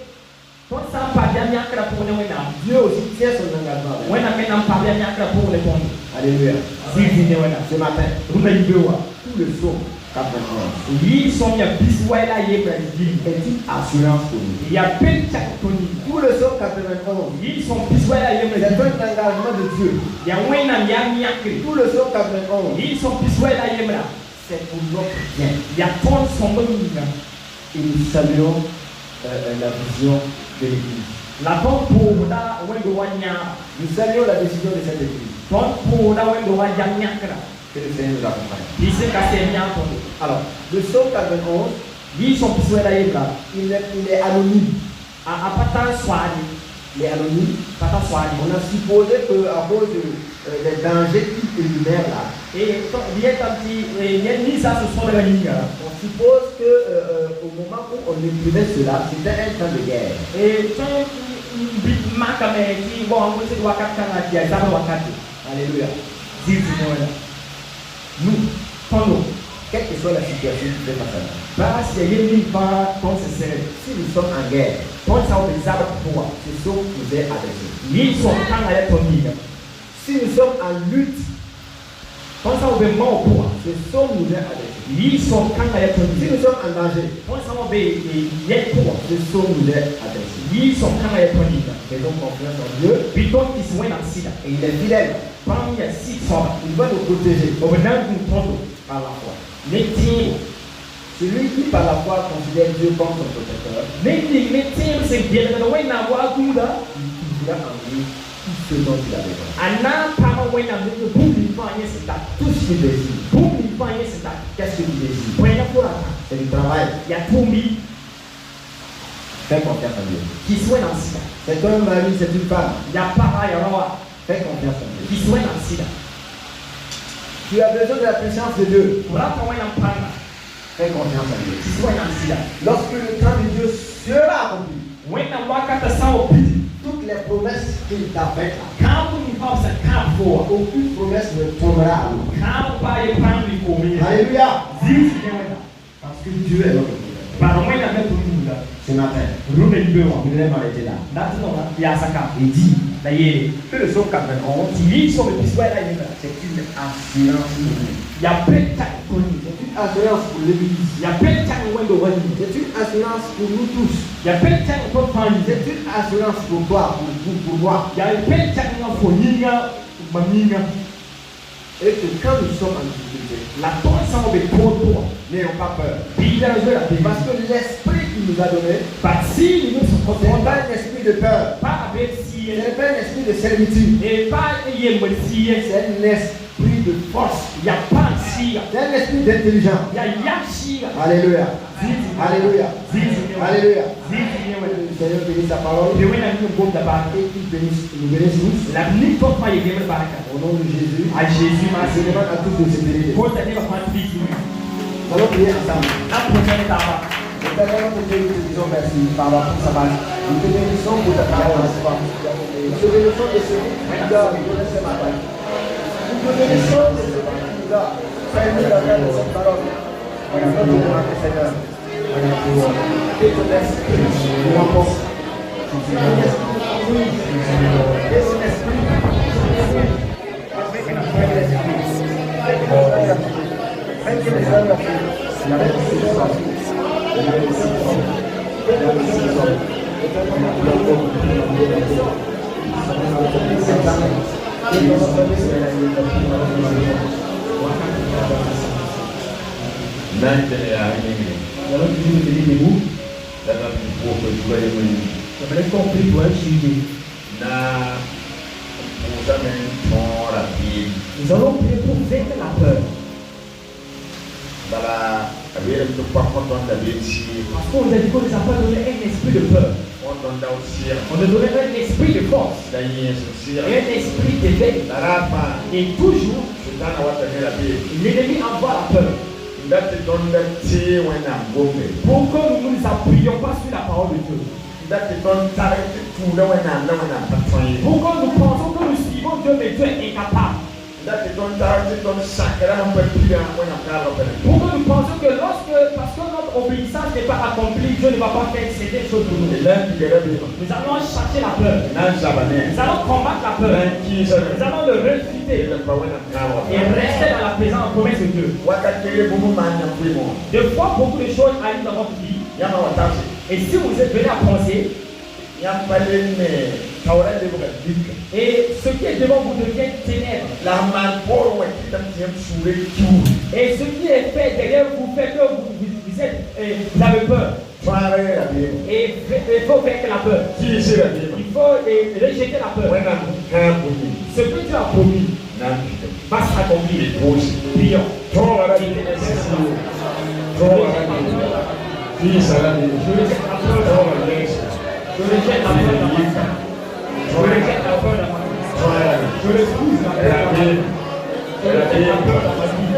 Quand ça pas bien, il y a que la pour les gens. Dieu aussi tient son engagement envers Ouais, on a maintenant pas bien, il y a que la pour les gens. nous. Alléluia. Ce matin, Vous m'avez vu, tout le psaume 91 ils sont bien bis ouais là il est président. est une assurance pour nous. Il y a plein de toni. Tout le psaume 91 Ils sont bis ouais là il est c'est président. un engagement de Dieu. Il y a ouais na ya miakri. Tout le psaume 91 Ils sont bis ouais là il est là. c'est pour notre bien. Il y a ton son bon. Et nous saluons la vision de l'Église. La ton pour da ouais do wanya. Nous saluons la décision de cette Église. Ton pour da ouais do wanya miakra. Que le Seigneur nous accompagne. Ils se cassent bien ton. Alors, le psaume 91, Ils sont bis ouais là il est là. il est anonyme. A patan swadi. Il est anonyme. Patan swadi. On a supposé qu'à cause des dangers qu'il énumère là, Et il y a un petit il y a ni ça se sont de la ligne. on suppose qu'au moment où on écrivait cela, c'était un temps de guerre. Et quand il marque mais qui bon on sait wakati kana dia ça wakati. Alléluia. Nous, pendant, Quelle que soit la situation qui fait face à nous, parce qu'il y a une part comme c'est serré. si nous sommes en guerre, Quand ça on les a pour ce psaume nous est adressé. ils sont quand à la famille. Si nous sommes en lutte, Quand ça on veut mort pour ce psaume nous est adressé. ils sont quand à la Si famille. nous sommes en danger, Quand ça on veut y pour ce psaume nous est adressé. ils sont quand à la famille. Faisons confiance en Dieu Puis donc ils sont dans sida. et il est fidèle. Quand il y a six fois, Il va nous protéger on va dans une tombe. par la foi. Les tirs, Celui qui par la foi considère Dieu comme son protecteur, les tirs c'est bien de ouais na wa gunda. il trouvera en lui tout ce dont il a besoin. Ana para ouais na le boum il va y c'est ça. Tout ce qu'il désire. Boum il va y c'est ça. Qu'est-ce qu'il désire? Ouais na pour la. C'est du travail. Il y a tout mis Fais confiance en Dieu. qui soit dans sida. C'est un mari, c'est une femme. Il y a pareil alors Fais confiance en Dieu. qui soit dans sida. Tu as besoin de la puissance de Dieu. Pour la pour un prendre Fais confiance en Dieu. qui soit dans sida. Lorsque le temps de Dieu sera accompli, When na wakata sa obi. toutes les promesses qu'il t'a faites là, Quand vous n'y pensez qu'à voir, aucune promesse ne tombera à l'eau. quand vous pas y prendre les commis. Alléluia. Dis c'est là. Parce que Dieu est notre protecteur. Par moi il a fait tout le monde. Ce matin, Nous ne libérons. nous devons arrêter là. Maintenant il y a ça cap. Il dit D'ailleurs, que le psaume 91, ils sont le plus ouais là il est. c'est une assurance pour nous. Il y a plein de temps connu. C'est une assurance pour l'Église. Il y a plein de temps où on doit venir. C'est une assurance pour nous tous. Il y a plein de temps où on peut prendre. C'est une assurance pour toi, pour moi. Il y a plein de temps où on faut nier, manier. Et que quand nous sommes en difficulté, La porte ça on veut trop toi. n'ayons pas peur. Puis il a joué la paix. Parce que l'esprit qu'il nous a donné, Parce que nous sommes ce n'est contents. pas un esprit de peur. Pas avec Ce si n'est pas un esprit de servitude. et pas y si C'est un esprit de force. il y a pas si C'est un esprit d'intelligence. il y a yachi. Alléluia. Alléluia. Alléluia. Zizi Le Seigneur bénisse sa parole le wena ni bon da ba. et qu'il nous bénisse tous. La ni porte pas y game baraka. Au nom de Jésus, À Jésus je merci. demande à tous de se bénir. Pour te dire pas de vie. Nous allons prier ensemble. La prochaine étape. Éternel, nous te disons merci par la pour sa parole. Nous te bénissons pour ta parole. Nous te bénissons de ce que tu nous as donné ce matin. Nous te bénissons de ce que tu nous as permis d'avoir de cette parole. Nous te demandons, Seigneur, Nous allons prier pour vaincre la peur. Parce qu'on nous a dit qu'on ne nous a pas donné un esprit de peur. On nous a donné un esprit de force et un esprit d'éveil. Et toujours, l'ennemi envoie la peur. Pour que nous ne nous appuyions pas sur la parole de Dieu. Pour que nous pensons que nous suivons Dieu, mais Dieu est incapable. Pour que nous pensions que parce que notre obéissance n'est pas accomplie, Dieu ne va pas faire certaines choses pour nous. Nous allons chercher la peur. Nous allons combattre la peur. Nous allons le refuser et rester dans la présence promesse de Dieu. Des fois, beaucoup de choses arrivent dans votre vie. Et si vous êtes venu à penser, et ce qui est devant vous devient ténèbres. Et ce qui est fait derrière vous fait que vous avez peur. Et il faut vaincre la peur. Il faut rejeter la peur. Ce que Dieu a promis va s'accomplir. Prions. Je rejette la peur je rejette la peur de ma vie. Je rejette la peur de ma vie. Je refuse la peur de ma vie. Je rejette la peur de ma vie.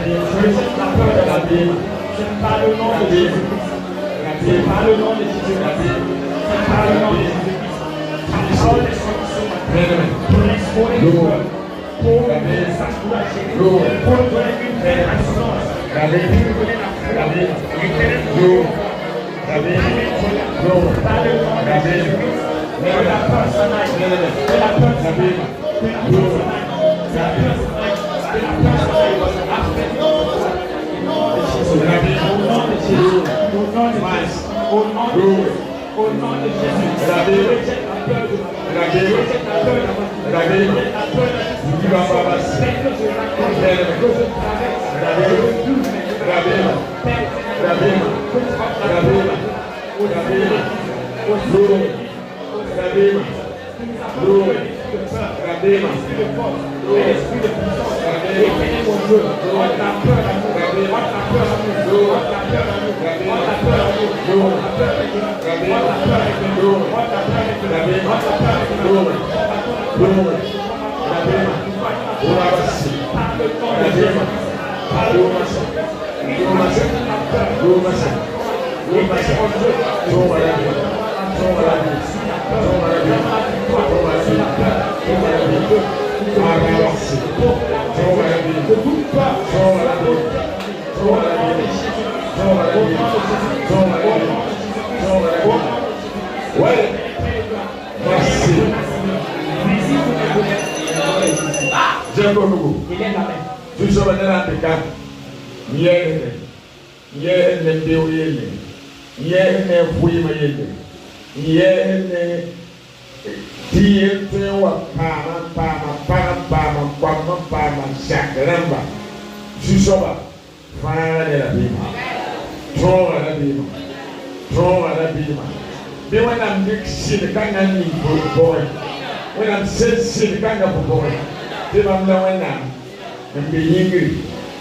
Je rejette la peur de ma vie. C'est par le nom de Jésus-Christ. C'est par le nom de Jésus-Christ. C'est par le nom de Jésus-Christ. Ta parole est sortie sur ma tête. Pour explorer le peur. Pour s'encourager. Pour donner une belle assurance. Pour donner la foi. L'éternel. Par le nom de Jésus-Christ. Que la peur s'en aille. Que la peur s'en aille. Que la peur s'en aille. Que la peur s'en aille. Que la peur s'en aille. Au nom de Jésus. Au nom de Jésus. Au nom de Jésus. Au nom de Jésus. Je rejette la peur de ma vie. Je rejette la peur de ma vie. Je rejette la peur de ma vie. Que je raconte. Que je traverse. Que je touche.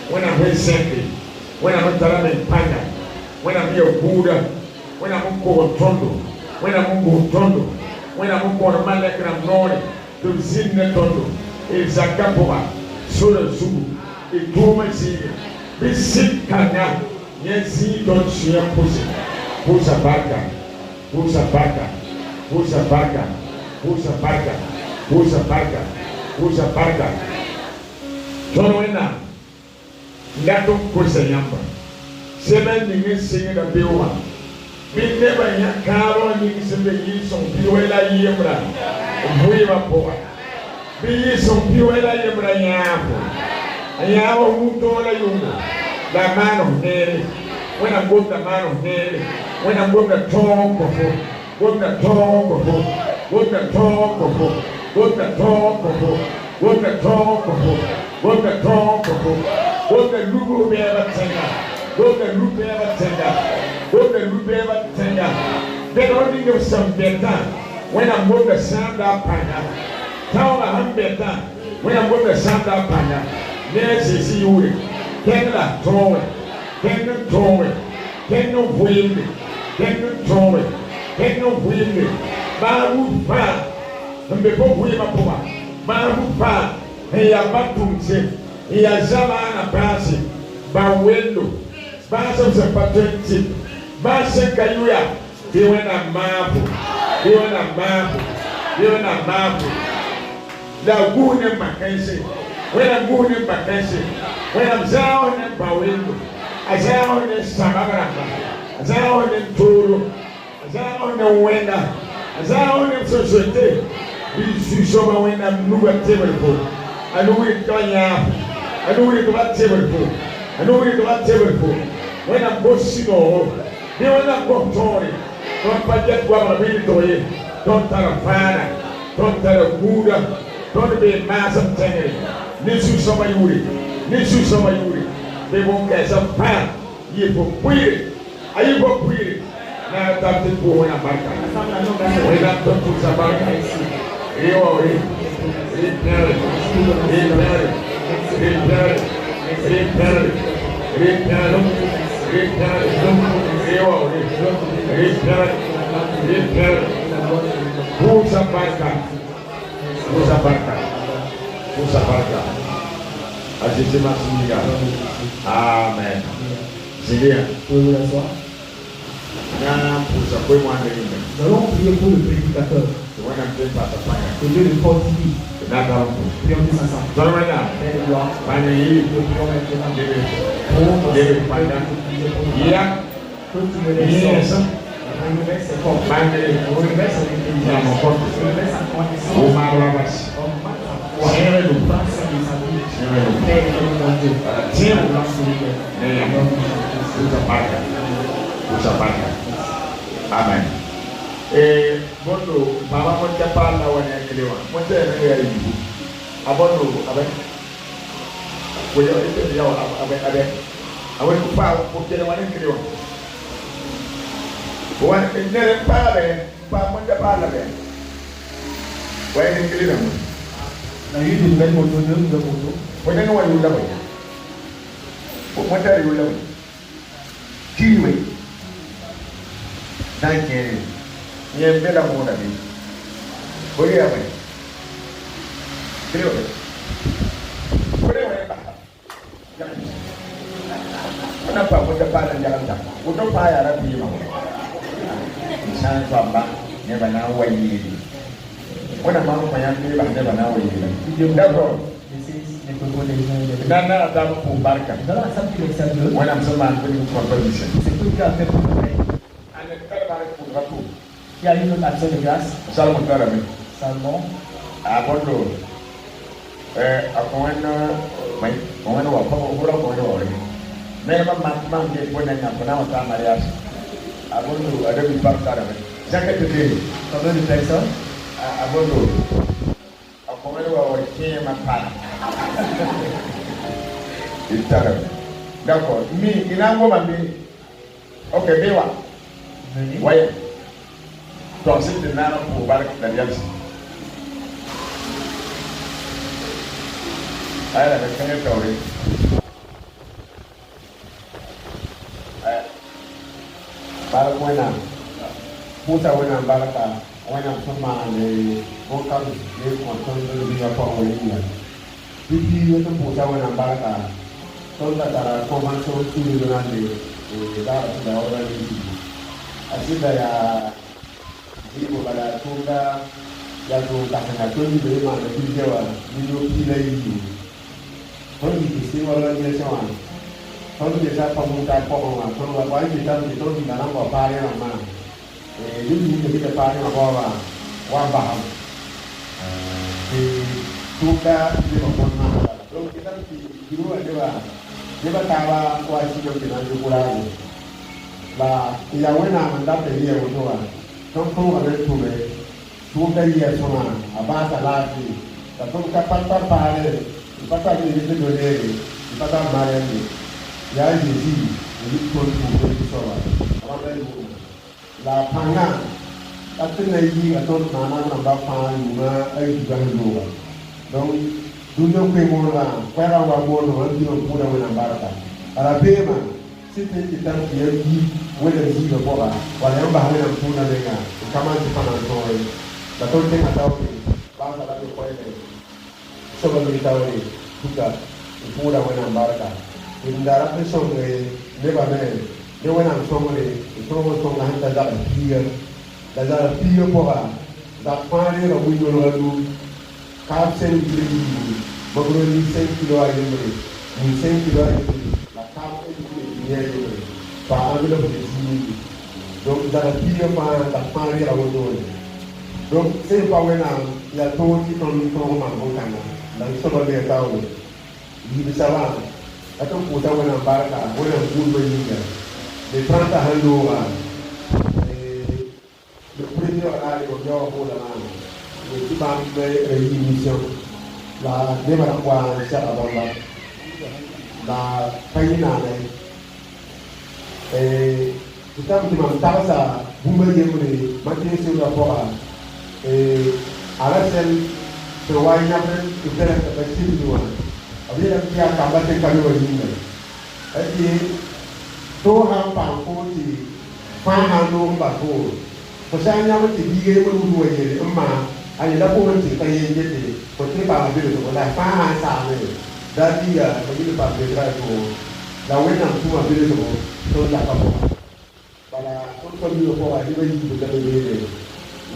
When I'm very simply, when I'm not in panda, when I'm here Buddha, when I'm going Tondo, when I'm going Tondo, when I'm going to Malak and I'm Nori, to Zidne Tondo, it's a Kapova, Soda Subu, a Toma Zid, this Sid Kanya, yes, he don't see a pussy, Pusa Baka, Pusa Baka, Pusa Baka, Pusa Baka, Pusa Baka, Pusa Baka. Tono ina ngato kosa yamba Seven minutes singing the bill one. We never had Carol in the years of Puella Yemra. We were poor. Be some Puella Yemra Yapo. I have a Mutola Yuma. The man of Nelly. When I book the man of Nelly. When I book the talk before. Book the talk before. Book the talk before. Book the talk before. Book the talk before. Book the talk before. Book the Lugu Beaver Tender. Book the Lugu Beaver Tender. Book the Lugu Beaver Tender. Then only give some better. When I'm going to sound up panda. Tell I'm better. When I'm going to sound up panda. Yes, you see you. Canada, throw it. Canada, throw it. Canada, wheel it. Canada, throw it. Canada, wheel it. Baru fa. And before we have a poor. Baru fa. He a batum se. He a zamana pasi. Ba window. Ba some patenti. Ba kayuya. He went a map. He went a map. He went a map. The good in Mackenzie. When I'm good in Mackenzie. When I'm down in Bawingo. I down in Samara. I down in Toro. I down in Wenda. I down in Society. We see someone when I'm new at table. I know it going up. I know it about table. I know it about table. When I'm bossing over, they will not go to it. Don't forget what I'm really doing. Don't tell a father. Don't tell a Buddha. Don't be a mass of tenure. Nisu sama yuri. Nisu sama yuri. They won't get some pan. You for query. Are you for query? Now that's the poor when I'm back. When I'm talking about it. You are it. Repaired. Amen. Nous allons prier pour le prédicateur. Que Dieu le fortifie. Prions tous ensemble. Amen. Bondo, Baba Monte Pala when I clear one. What the hell are you? Abondo, Aben. We are in the hour, Aben. I went to power, put the one in clear one. One in the Pala, Papa Monte Pala. Where in clear one? Now you didn't make what you do. What I know what you love it. What are you loving? Kiwi. Thank you. You have better more than me. What do you have? What do you have? What about the father and the what do I have? Chance of back, never know where you need. When a man of my young people never know where you need. Therefore, Nana Adam Barka. When I'm someone putting for permission. Il y a une autre action de grâce. Salmon. Abondo. Même maintenant, il faut un mariage. Abondo, à demi par carrément. Chaque été, combien de personnes? Abondo. D'accord. Il a un moment. Ok, Bewa. Voyez. Donc, c'est de l'âme pour voir la diable. Elle avait fait un théorie. Par le point là, pour ça, on a un baraka, on a un peu les vocales, les contrôles de l'obligatoire en ligne. Depuis, pour ça, on a un baraka, toute la convention sur le land de l'organisation. Ainsi, il y a Ibu pada tunda yang takkan tuni beri mana tujuan hidup tidak itu. Orang itu sih orang biasa. Tolu bisa pemuda pokok tolu apa kita itu di dalam apa yang mana ini kita pakai apa wabah di tuka di mana kalau kita di luar dia tahu kuasi yang kita jual lah yang mana mendapat dia itu kan kalau ada tuka dia semua abah lagi tapi kapan pakai itu dulu kita malam ya jadi itu soal apa itu la panga atau lagi atau mana nambah panga juga dulu donc dunia kemana para orang orang itu pura menambah para bema setiap kita pergi wala juga pora wala yang bahaya yang puna dengan kama di mana soal atau tengah tahu bahasa lagi poin soal kita ini juga pura menambah indara pesong leba men dia wana somore itu song hanta da pia pora da pare ro bujo lalu kapsen gidi bagro ni 5 kilo ayo ni 5 kilo ayo la kap e ni ayo pa amilo de sini donc da pia pa da pare ro bujo donc c'est pas wena ya to ti ton ma bongana dan so le tawo ni bisawa atau putar mana barca, mana pun berjaya. Di perantah haluan, di premier hari berjauh pula mana. Di timang revolution, la dewan kuasa siapa orang, la kaina ni. Kita timang tarasa, bumbu yang ni, macam sudah pora. Alasan terwainya pun kita nak bersih dua. Abi yang dia kambat yang kami berikan. Jadi, Tuhan pangkuti, faham dong baku. Pesannya mesti dia berdua jadi emak. Hanya dah pun mesti kaya jadi. Putri paham bila tu, dah faham sama. Dan dia begitu paham bila tu. Lawan yang semua bila tu, tu tak apa. Pada untuk dia bawa dia bagi betul dia.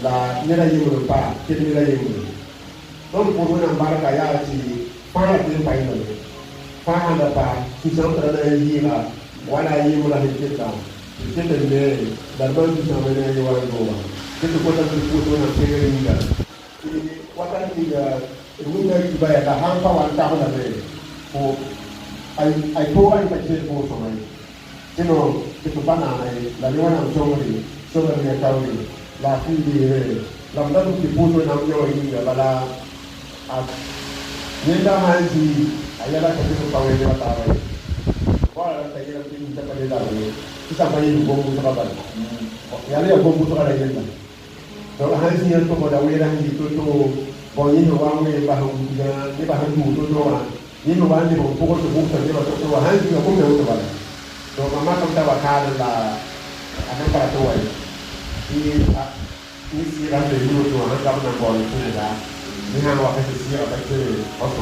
Dah ni lagi berupa, kita lagi berupa. Kalau pun nak barang kaya si para itu final, para dapat susah terada ia, wala ia mulai kita ni, dalam susah mana ia wala goa. Kita kota tu nak pergi ni. Ini kota ni rumah kita bayar dah hampa wanta dah ni. Oh, I told I purchase for somebody. Kita panah ni, lalu orang somebody tahu ni, laki dia, lambat tu foto nak jauh ini, bala. Nenda haji ayala kasi pawe ni matawe wala tayo ng pinta kanila isa pa yung bombo sa kabal yali yung bombo sa kanila yun so haji yan to modawira dito to bonyin wang may bahang ni bahang muto to ni no wang ni mo pukol to buksan ni ba to haji ko mo to ba so mama kang tawakal la anong para to ay ni si ram de yo to ang kam na bon to da ni hang wa kasi siya ba ke oso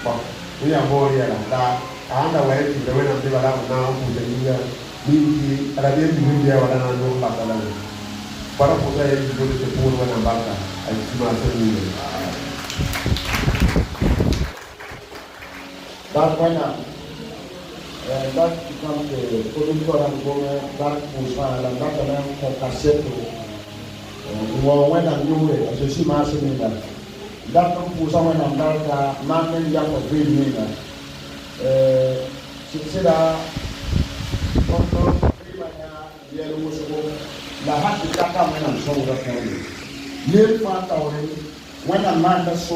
ba ni amo ya la anda wa ti de wena ti bala na pu de ni ara de ni dia wala na no la kala para puta e de se pu wena baka ai si ma se ni dar wena dar kam de productor an go dar pusa la da na ko kaseto wo wena nyure so si ma se ni da dar pusa wena dar ka ma men ya ko vi ni da sila untuk pribanya dia rumus lahat kita kami nang so da ko ni lir pa tawre wena man da so